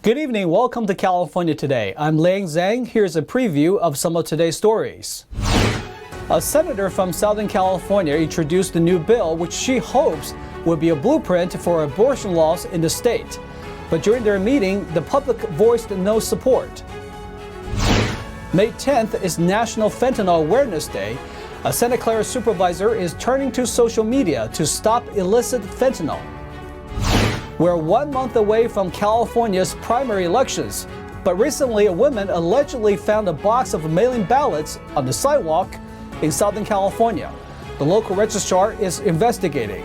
Good evening. Welcome to California Today. I'm Liang Zhang. Here's a preview of some of today's stories. A senator from Southern California introduced a new bill which she hopes will be a blueprint for abortion laws in the state. But during their meeting, the public voiced no support. May 10th is National Fentanyl Awareness Day. A Santa Clara supervisor is turning to social media to stop illicit fentanyl. We're 1 month away from California's primary elections, but recently a woman allegedly found a box of mail-in ballots on the sidewalk in Southern California. The local registrar is investigating.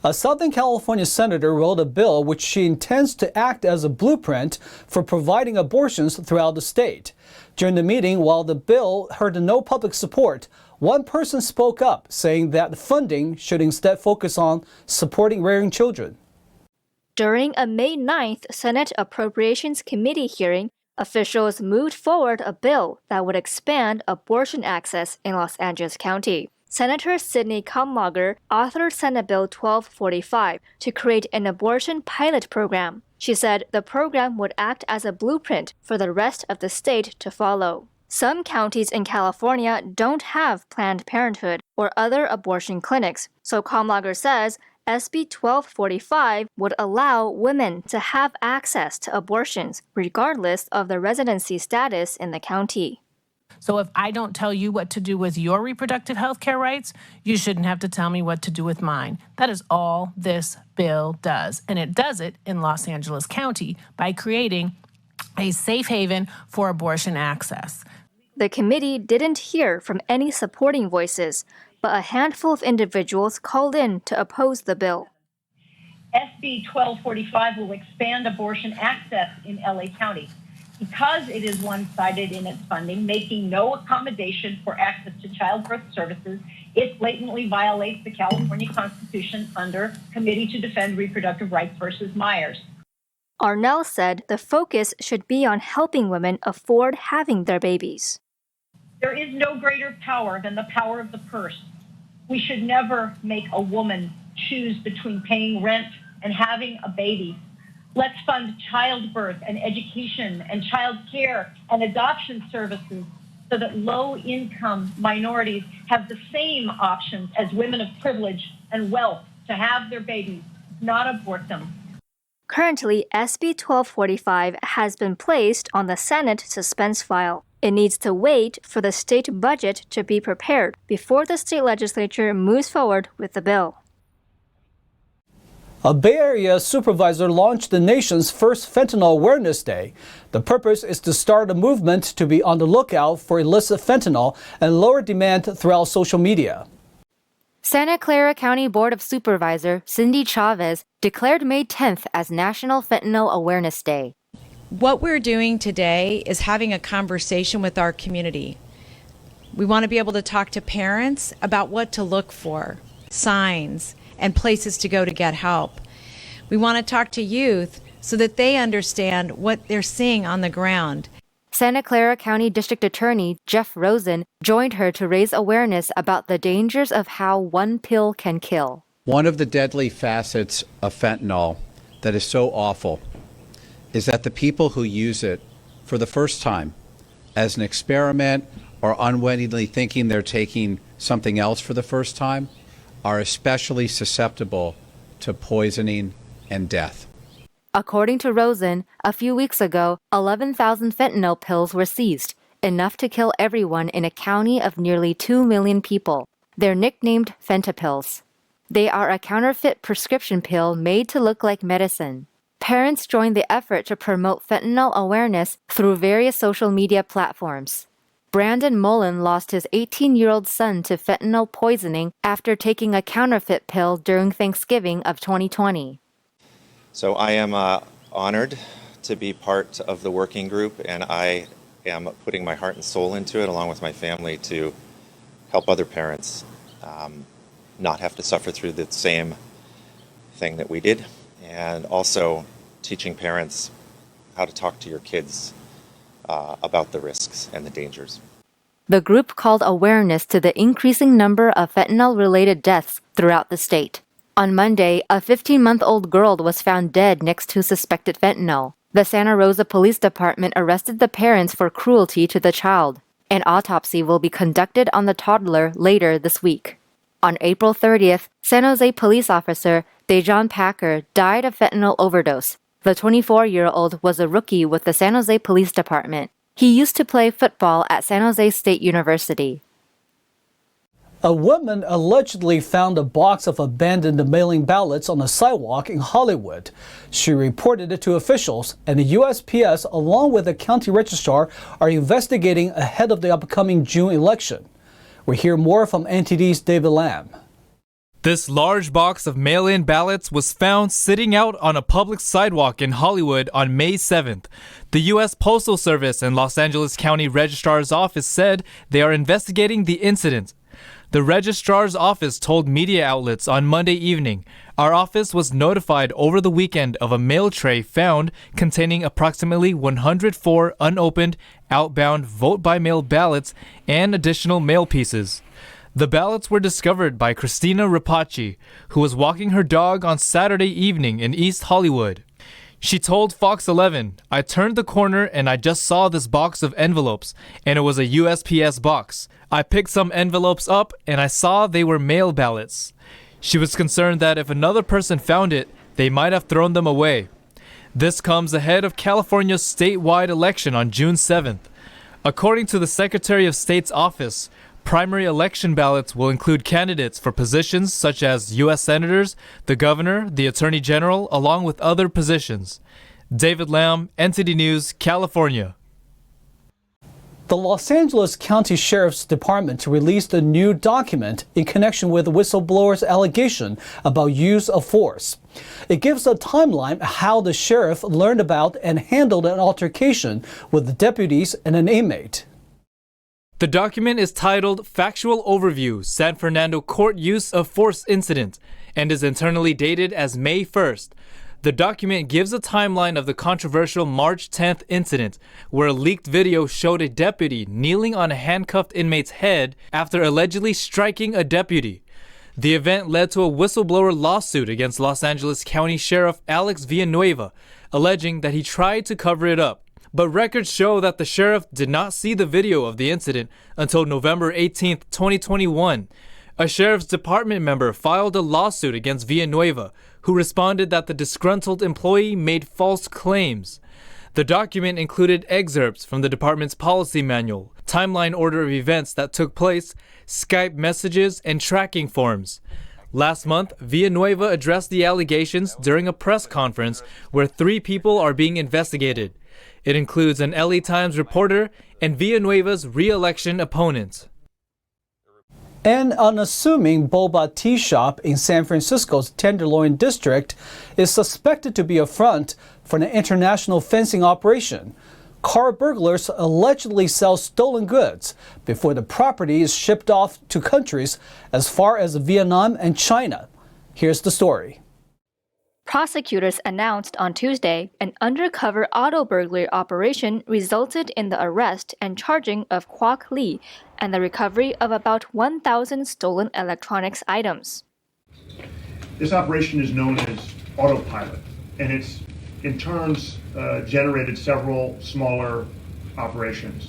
A Southern California senator wrote a bill which she intends to act as a blueprint for providing abortions throughout the state. During the meeting, while the bill heard no public support, one person spoke up, saying that funding should instead focus on supporting rearing children. During a May 9th Senate Appropriations Committee hearing, officials moved forward a bill that would expand abortion access in Los Angeles County. Senator Sidney Kamlager authored Senate Bill 1245 to create an abortion pilot program. She said the program would act as a blueprint for the rest of the state to follow. Some counties in California don't have Planned Parenthood or other abortion clinics, so Kamlager says SB 1245 would allow women to have access to abortions regardless of their residency status in the county. So if I don't tell you what to do with your reproductive health care rights, you shouldn't have to tell me what to do with mine. That is all this bill does. And it does it in Los Angeles County by creating a safe haven for abortion access. The committee didn't hear from any supporting voices, but a handful of individuals called in to oppose the bill. SB 1245 will expand abortion access in LA County. Because it is one-sided in its funding, making no accommodation for access to childbirth services, it blatantly violates the California Constitution under Committee to Defend Reproductive Rights versus Myers. Arnell said the focus should be on helping women afford having their babies. There is no greater power than the power of the purse. We should never make a woman choose between paying rent and having a baby. Let's fund childbirth and education and child care and adoption services so that low-income minorities have the same options as women of privilege and wealth to have their babies, not abort them. Currently, SB 1245 has been placed on the Senate suspense file. It needs to wait for the state budget to be prepared before the state legislature moves forward with the bill. A Bay Area supervisor launched the nation's first Fentanyl Awareness Day. The purpose is to start a movement to be on the lookout for illicit fentanyl and lower demand throughout social media. Santa Clara County Board of Supervisor Cindy Chavez declared May 10th as National Fentanyl Awareness Day. What we're doing today is having a conversation with our community. We want to be able to talk to parents about what to look for, signs, and places to go to get help. We want to talk to youth so that they understand what they're seeing on the ground. Santa Clara County District Attorney Jeff Rosen joined her to raise awareness about the dangers of how one pill can kill. One of the deadly facets of fentanyl that is so awful is that the people who use it for the first time as an experiment or unwittingly thinking they're taking something else for the first time are especially susceptible to poisoning and death. According to Rosen, a few weeks ago, 11,000 fentanyl pills were seized, enough to kill everyone in a county of nearly 2 million people. They're nicknamed Fentapills. They are a counterfeit prescription pill made to look like medicine. Parents joined the effort to promote fentanyl awareness through various social media platforms. Brandon Mullen lost his 18-year-old son to fentanyl poisoning after taking a counterfeit pill during Thanksgiving of 2020. So I am honored to be part of the working group, and I am putting my heart and soul into it along with my family to help other parents not have to suffer through the same thing that we did, and also teaching parents how to talk to your kids about the risks and the dangers. The group called awareness to the increasing number of fentanyl-related deaths throughout the state. On Monday, a 15-month-old girl was found dead next to suspected fentanyl. The Santa Rosa Police Department arrested the parents for cruelty to the child. An autopsy will be conducted on the toddler later this week. On April 30th, San Jose police officer Dejon Packer died of fentanyl overdose. The 24-year-old was a rookie with the San Jose Police Department. He used to play football at San Jose State University. A woman allegedly found a box of abandoned mailing ballots on the sidewalk in Hollywood. She reported it to officials, and the USPS, along with the county registrar, are investigating ahead of the upcoming June election. We hear more from NTD's David Lamb. This large box of mail-in ballots was found sitting out on a public sidewalk in Hollywood on May 7th. The U.S. Postal Service and Los Angeles County Registrar's Office said they are investigating the incident. The Registrar's Office told media outlets on Monday evening, "Our office was notified over the weekend of a mail tray found containing approximately 104 unopened outbound vote-by-mail ballots and additional mail pieces." The ballots were discovered by Christina Rapace, who was walking her dog on Saturday evening in East Hollywood. She told Fox 11, "I turned the corner and I just saw this box of envelopes, and it was a USPS box. I picked some envelopes up and I saw they were mail ballots." She was concerned that if another person found it, they might have thrown them away. This comes ahead of California's statewide election on June 7th. According to the Secretary of State's office, primary election ballots will include candidates for positions such as U.S. Senators, the Governor, the Attorney General, along with other positions. David Lamb, NTD News, California. The Los Angeles County Sheriff's Department released a new document in connection with the whistleblower's allegation about use of force. It gives a timeline how the sheriff learned about and handled an altercation with the deputies and an inmate. The document is titled Factual Overview, San Fernando Court Use of Force Incident, and is internally dated as May 1st. The document gives a timeline of the controversial March 10th incident, where a leaked video showed a deputy kneeling on a handcuffed inmate's head after allegedly striking a deputy. The event led to a whistleblower lawsuit against Los Angeles County Sheriff Alex Villanueva, alleging that he tried to cover it up. But records show that the sheriff did not see the video of the incident until November 18, 2021. A sheriff's department member filed a lawsuit against Villanueva, who responded that the disgruntled employee made false claims. The document included excerpts from the department's policy manual, timeline order of events that took place, Skype messages, and tracking forms. Last month, Villanueva addressed the allegations during a press conference where 3 people are being investigated. It includes an LA Times reporter and Villanueva's re-election opponent. An unassuming Boba tea shop in San Francisco's Tenderloin district is suspected to be a front for an international fencing operation. Car burglars allegedly sell stolen goods before the property is shipped off to countries as far as Vietnam and China. Here's the story. Prosecutors announced on Tuesday an undercover auto burglary operation resulted in the arrest and charging of Kwok Lee and the recovery of about 1,000 stolen electronics items. This operation is known as Autopilot, and it's in turns generated several smaller operations.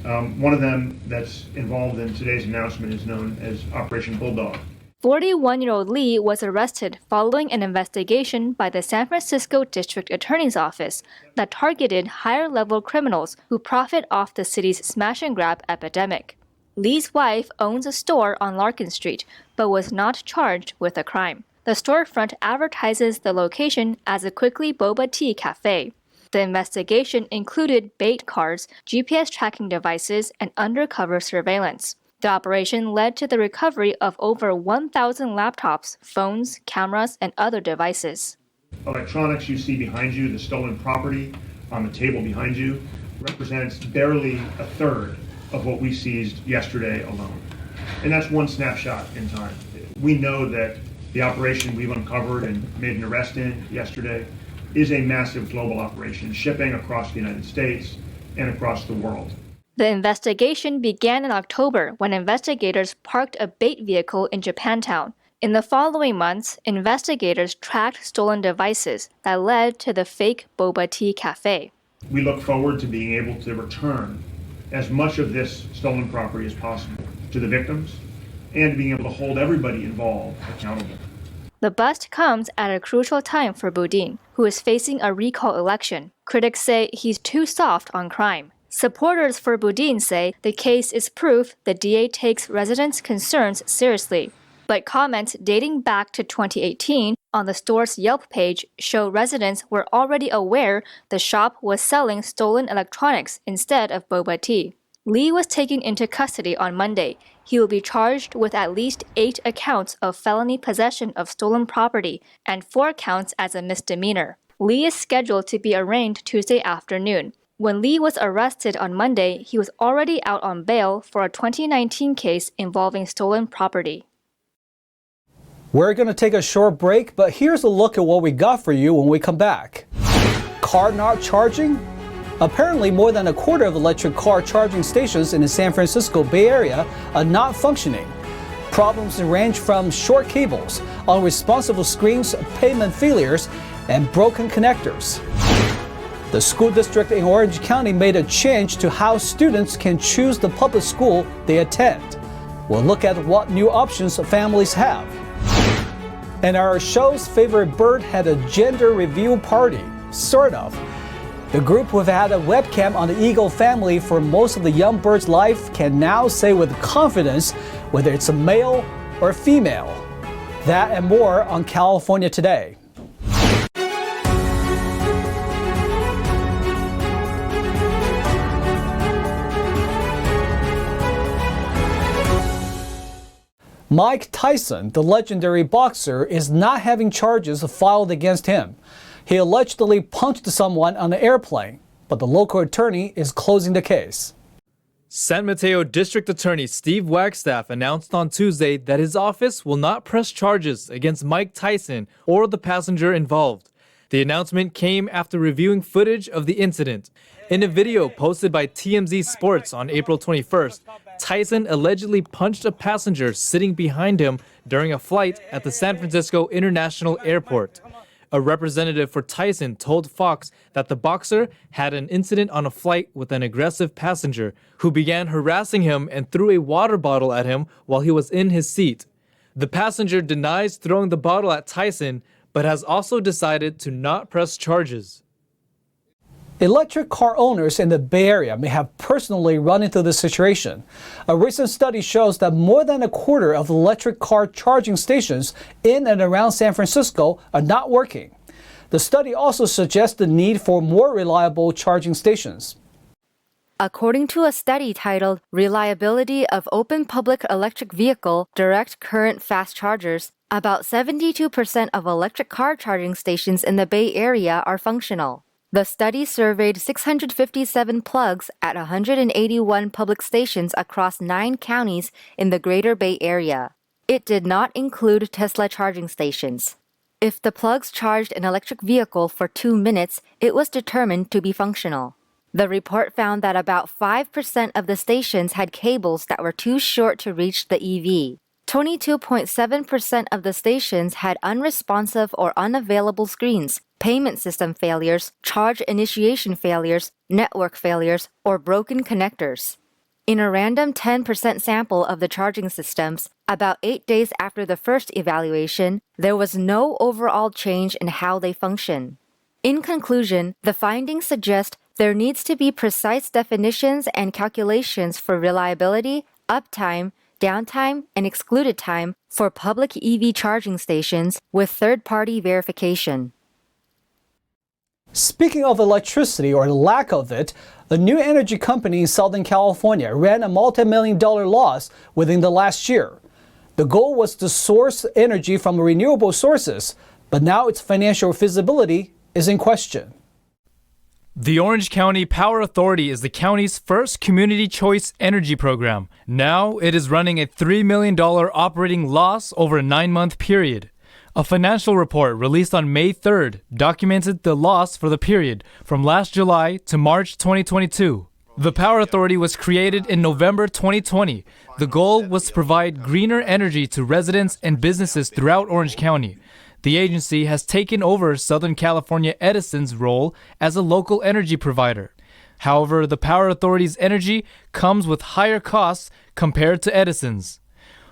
One of them that's involved in today's announcement is known as Operation Bulldog. 41-year-old Lee was arrested following an investigation by the San Francisco District Attorney's Office that targeted higher-level criminals who profit off the city's smash-and-grab epidemic. Lee's wife owns a store on Larkin Street, but was not charged with a crime. The storefront advertises the location as a quickly boba tea cafe. The investigation included bait cards, GPS tracking devices, and undercover surveillance. The operation led to the recovery of over 1,000 laptops, phones, cameras, and other devices. Electronics you see behind you, the stolen property on the table behind you, represents barely a third of what we seized yesterday alone. And that's one snapshot in time. We know that the operation we've uncovered and made an arrest in yesterday is a massive global operation, shipping across the United States and across the world. The investigation began in October when investigators parked a bait vehicle in Japantown. In the following months, investigators tracked stolen devices that led to the fake Boba tea cafe. We look forward to being able to return as much of this stolen property as possible to the victims and being able to hold everybody involved accountable. The bust comes at a crucial time for Boudin, who is facing a recall election. Critics say he's too soft on crime. Supporters for Boudin say the case is proof the DA takes residents' concerns seriously. But comments dating back to 2018 on the store's Yelp page show residents were already aware the shop was selling stolen electronics instead of boba tea. Lee was taken into custody on Monday. He will be charged with at least 8 accounts of felony possession of stolen property and 4 counts as a misdemeanor. Lee is scheduled to be arraigned Tuesday afternoon. When Lee was arrested on Monday, he was already out on bail for a 2019 case involving stolen property. We're going to take a short break, but here's a look at what we got for you when we come back. Car not charging? Apparently, more than a quarter of electric car charging stations in the San Francisco Bay Area are not functioning. Problems range from short cables, unresponsive screens, pavement failures, and broken connectors. The school district in Orange County made a change to how students can choose the public school they attend. We'll look at what new options families have. And our show's favorite bird had a gender reveal party, sort of. The group who have had a webcam on the eagle family for most of the young bird's life can now say with confidence whether it's a male or female. That and more on California Today. Mike Tyson, the legendary boxer, is not having charges filed against him. He allegedly punched someone on an airplane, but the local attorney is closing the case. San Mateo District Attorney Steve Wagstaff announced on Tuesday that his office will not press charges against Mike Tyson or the passenger involved. The announcement came after reviewing footage of the incident. In a video posted by TMZ Sports on April 21st, Tyson allegedly punched a passenger sitting behind him during a flight at the San Francisco International Airport. A representative for Tyson told Fox that the boxer had an incident on a flight with an aggressive passenger who began harassing him and threw a water bottle at him while he was in his seat. The passenger denies throwing the bottle at Tyson, but has also decided to not press charges. Electric car owners in the Bay Area may have personally run into this situation. A recent study shows that more than a quarter of electric car charging stations in and around San Francisco are not working. The study also suggests the need for more reliable charging stations. According to a study titled Reliability of Open Public Electric Vehicle Direct Current Fast Chargers, about 72% of electric car charging stations in the Bay Area are functional. The study surveyed 657 plugs at 181 public stations across 9 counties in the Greater Bay Area. It did not include Tesla charging stations. If the plugs charged an electric vehicle for 2 minutes, it was determined to be functional. The report found that about 5% of the stations had cables that were too short to reach the EV. 22.7% of the stations had unresponsive or unavailable screens, payment system failures, charge initiation failures, network failures, or broken connectors. In a random 10% sample of the charging systems, about 8 days after the first evaluation, there was no overall change in how they function. In conclusion, the findings suggest there needs to be precise definitions and calculations for reliability, uptime, downtime, and excluded time for public EV charging stations with third-party verification. Speaking of electricity or the lack of it, a new energy company in Southern California ran a multi-million-dollar loss within the last year. The goal was to source energy from renewable sources, but now its financial feasibility is in question. The Orange County Power Authority is the county's first community choice energy program. Now it is running a $3 million operating loss over a 9-month period. A financial report released on May 3rd documented the loss for the period from last July to March 2022. The Power Authority was created in November 2020. The goal was to provide greener energy to residents and businesses throughout Orange County. The agency has taken over Southern California Edison's role as a local energy provider. However, the Power Authority's energy comes with higher costs compared to Edison's.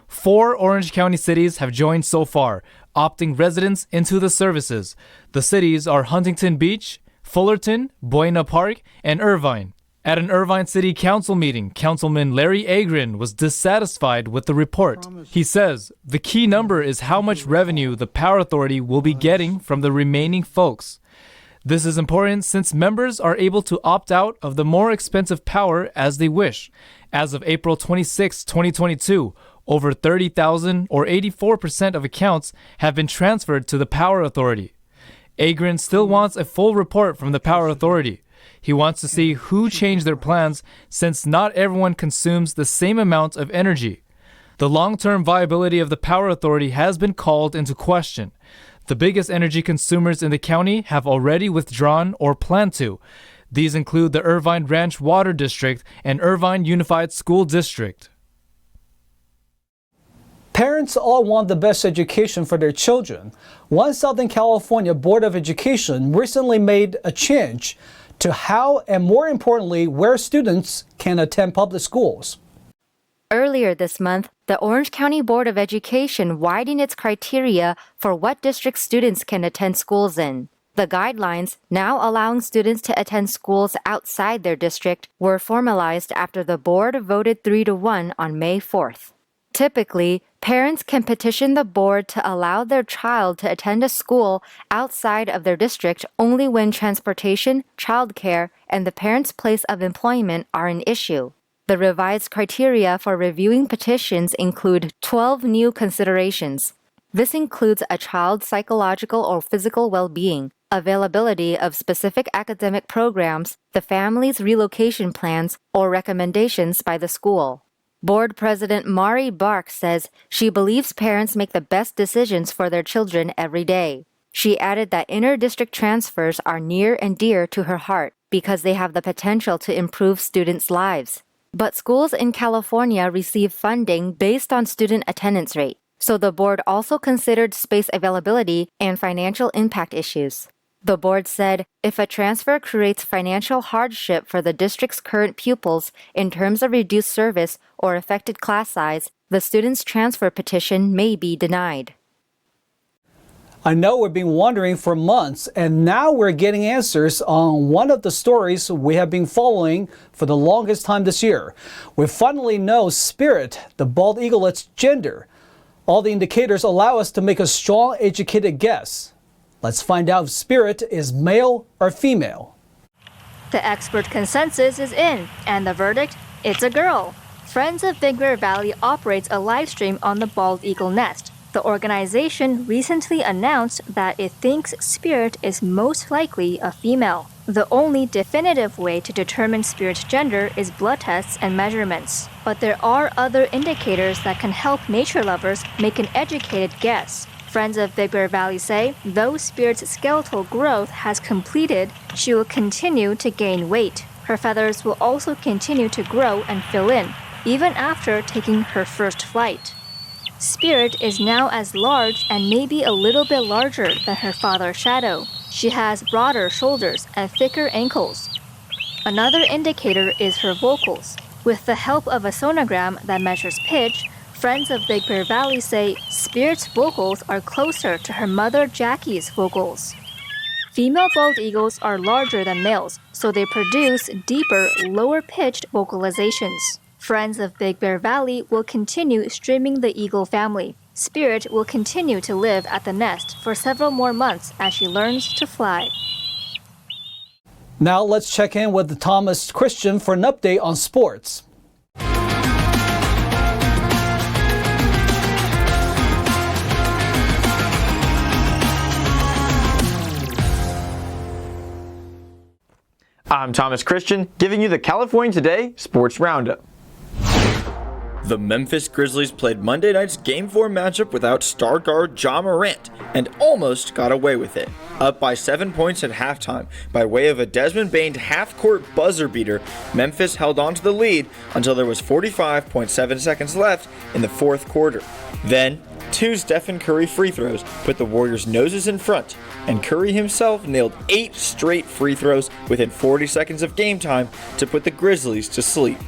4 Orange County cities have joined so far, opting residents into the services. The cities are Huntington Beach, Fullerton, Buena Park, and Irvine. At an Irvine City Council meeting, Councilman Larry Agrin was dissatisfied with the report. He says the key number is how much revenue the Power Authority will be getting from the remaining folks. This is important since members are able to opt out of the more expensive power as they wish. As of April 26, 2022, over 30,000 or 84% of accounts have been transferred to the Power Authority. Agrin still wants a full report from the Power Authority. He wants to see who changed their plans since not everyone consumes the same amount of energy. The long-term viability of the Power Authority has been called into question. The biggest energy consumers in the county have already withdrawn or plan to. These include the Irvine Ranch Water District and Irvine Unified School District. Parents all want the best education for their children. One Southern California Board of Education recently made a change to how and, more importantly, where students can attend public schools. Earlier this month, the Orange County Board of Education widened its criteria for what district students can attend schools in. The guidelines, now allowing students to attend schools outside their district, were formalized after the board voted 3-1 on May 4th. Typically, parents can petition the board to allow their child to attend a school outside of their district only when transportation, childcare, and the parent's place of employment are an issue. The revised criteria for reviewing petitions include 12 new considerations. This includes a child's psychological or physical well-being, availability of specific academic programs, the family's relocation plans, or recommendations by the school. Board President Mari Bark says she believes parents make the best decisions for their children every day. She added that inter-district transfers are near and dear to her heart because they have the potential to improve students' lives. But schools in California receive funding based on student attendance rate, so the board also considered space availability and financial impact issues. The board said if a transfer creates financial hardship for the district's current pupils in terms of reduced service or affected class size, the student's transfer petition may be denied. I know we've been wondering for months, and now we're getting answers on one of the stories we have been following for the longest time this year. We finally know Spirit, the bald eaglet's gender. All the indicators allow us to make a strong, educated guess. Let's find out if Spirit is male or female. The expert consensus is in, and the verdict? It's a girl. Friends of Big Bear Valley operates a live stream on the bald eagle nest. The organization recently announced that it thinks Spirit is most likely a female. The only definitive way to determine Spirit's gender is blood tests and measurements. But there are other indicators that can help nature lovers make an educated guess. Friends of Big Bear Valley say, though Spirit's skeletal growth has completed, she will continue to gain weight. Her feathers will also continue to grow and fill in, even after taking her first flight. Spirit is now as large and maybe a little bit larger than her father Shadow. She has broader shoulders and thicker ankles. Another indicator is her vocals. With the help of a sonogram that measures pitch, Friends of Big Bear Valley say Spirit's vocals are closer to her mother Jackie's vocals. Female bald eagles are larger than males, so they produce deeper, lower-pitched vocalizations. Friends of Big Bear Valley will continue streaming the eagle family. Spirit will continue to live at the nest for several more months as she learns to fly. Now let's check in with Thomas Christian for an update on sports. I'm Thomas Christian, giving you the California Today Sports Roundup. The Memphis Grizzlies played Monday night's Game 4 matchup without star guard Ja Morant and almost got away with it. Up by 7 points at halftime by way of a Desmond Bain half-court buzzer beater, Memphis held on to the lead until there was 45.7 seconds left in the fourth quarter. Then, 2 Stephen Curry free throws put the Warriors' noses in front, and Curry himself nailed 8 straight free throws within 40 seconds of game time to put the Grizzlies to sleep.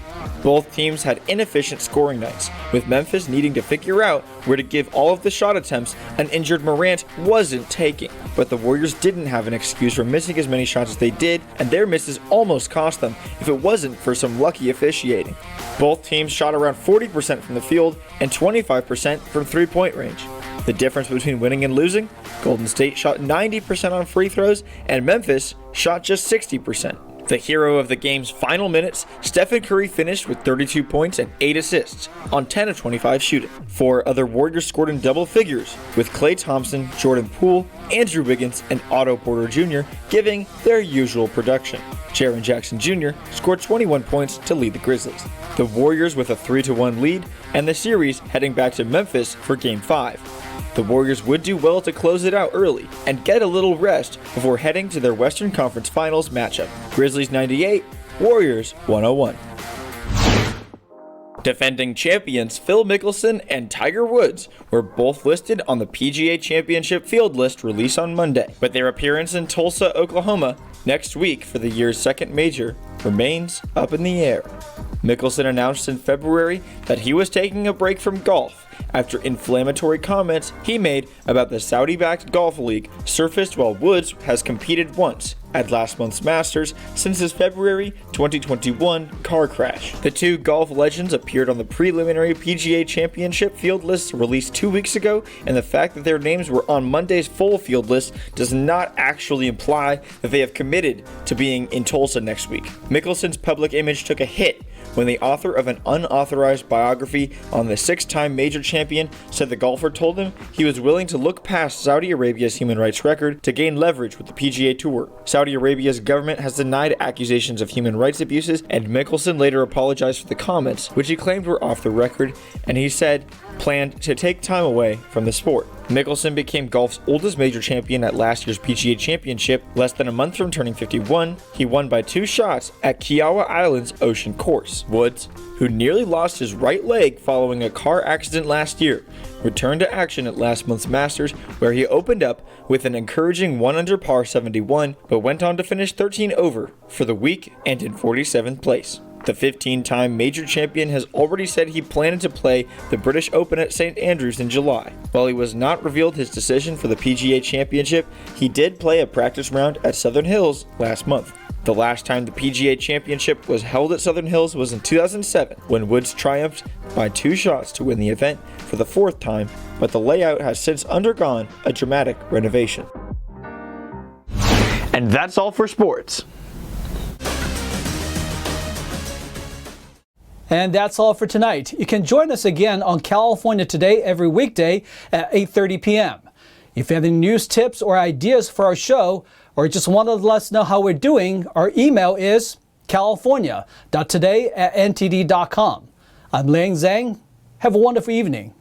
Both teams had inefficient scoring nights, with Memphis needing to figure out where to give all of the shot attempts an injured Morant wasn't taking. But the Warriors didn't have an excuse for missing as many shots as they did, and their misses almost cost them if it wasn't for some lucky officiating. Both teams shot around 40% from the field and 25% from three-point range. The difference between winning and losing? Golden State shot 90% on free throws, and Memphis shot just 60%. The hero of the game's final minutes, Stephen Curry finished with 32 points and 8 assists on 10 of 25 shooting. 4 other Warriors scored in double figures, with Klay Thompson, Jordan Poole, Andrew Wiggins, and Otto Porter Jr. giving their usual production. Jaren Jackson Jr. scored 21 points to lead the Grizzlies. The Warriors with a 3-1 lead, and the series heading back to Memphis for Game 5. The Warriors would do well to close it out early and get a little rest before heading to their Western Conference Finals matchup. Grizzlies 98, Warriors 101. Defending champions Phil Mickelson and Tiger Woods were both listed on the PGA Championship field list released on Monday, but their appearance in Tulsa, Oklahoma next week for the year's second major remains up in the air. Mickelson announced in February that he was taking a break from golf after inflammatory comments he made about the Saudi-backed golf league surfaced while Woods has competed once at last month's Masters since his February 2021 car crash. The two golf legends appeared on the preliminary PGA Championship field list released 2 weeks ago, and the fact that their names were on Monday's full field list does not actually imply that they have committed to being in Tulsa next week. Mickelson's public image took a hit when the author of an unauthorized biography on the 6-time major champion said the golfer told him he was willing to look past Saudi Arabia's human rights record to gain leverage with the PGA Tour. Saudi Arabia's government has denied accusations of human rights abuses, and Mickelson later apologized for the comments, which he claimed were off the record, and he said planned to take time away from the sport. Mickelson became golf's oldest major champion at last year's PGA Championship. Less than a month from turning 51, he won by 2 shots at Kiawah Island's Ocean Course. Woods, who nearly lost his right leg following a car accident last year, returned to action at last month's Masters, where he opened up with an encouraging 1 under par 71, but went on to finish 13 over for the week and in 47th place. The 15-time major champion has already said he planned to play the British Open at St. Andrews in July. While he was not revealed his decision for the PGA Championship, he did play a practice round at Southern Hills last month. The last time the PGA Championship was held at Southern Hills was in 2007, when Woods triumphed by 2 shots to win the event for the 4th time, but the layout has since undergone a dramatic renovation. And that's all for sports. And that's all for tonight. You can join us again on California Today every weekday at 8:30 p.m. If you have any news, tips, or ideas for our show, or just want to let us know how we're doing, our email is california.today@ntd.com. I'm Liang Zhang. Have a wonderful evening.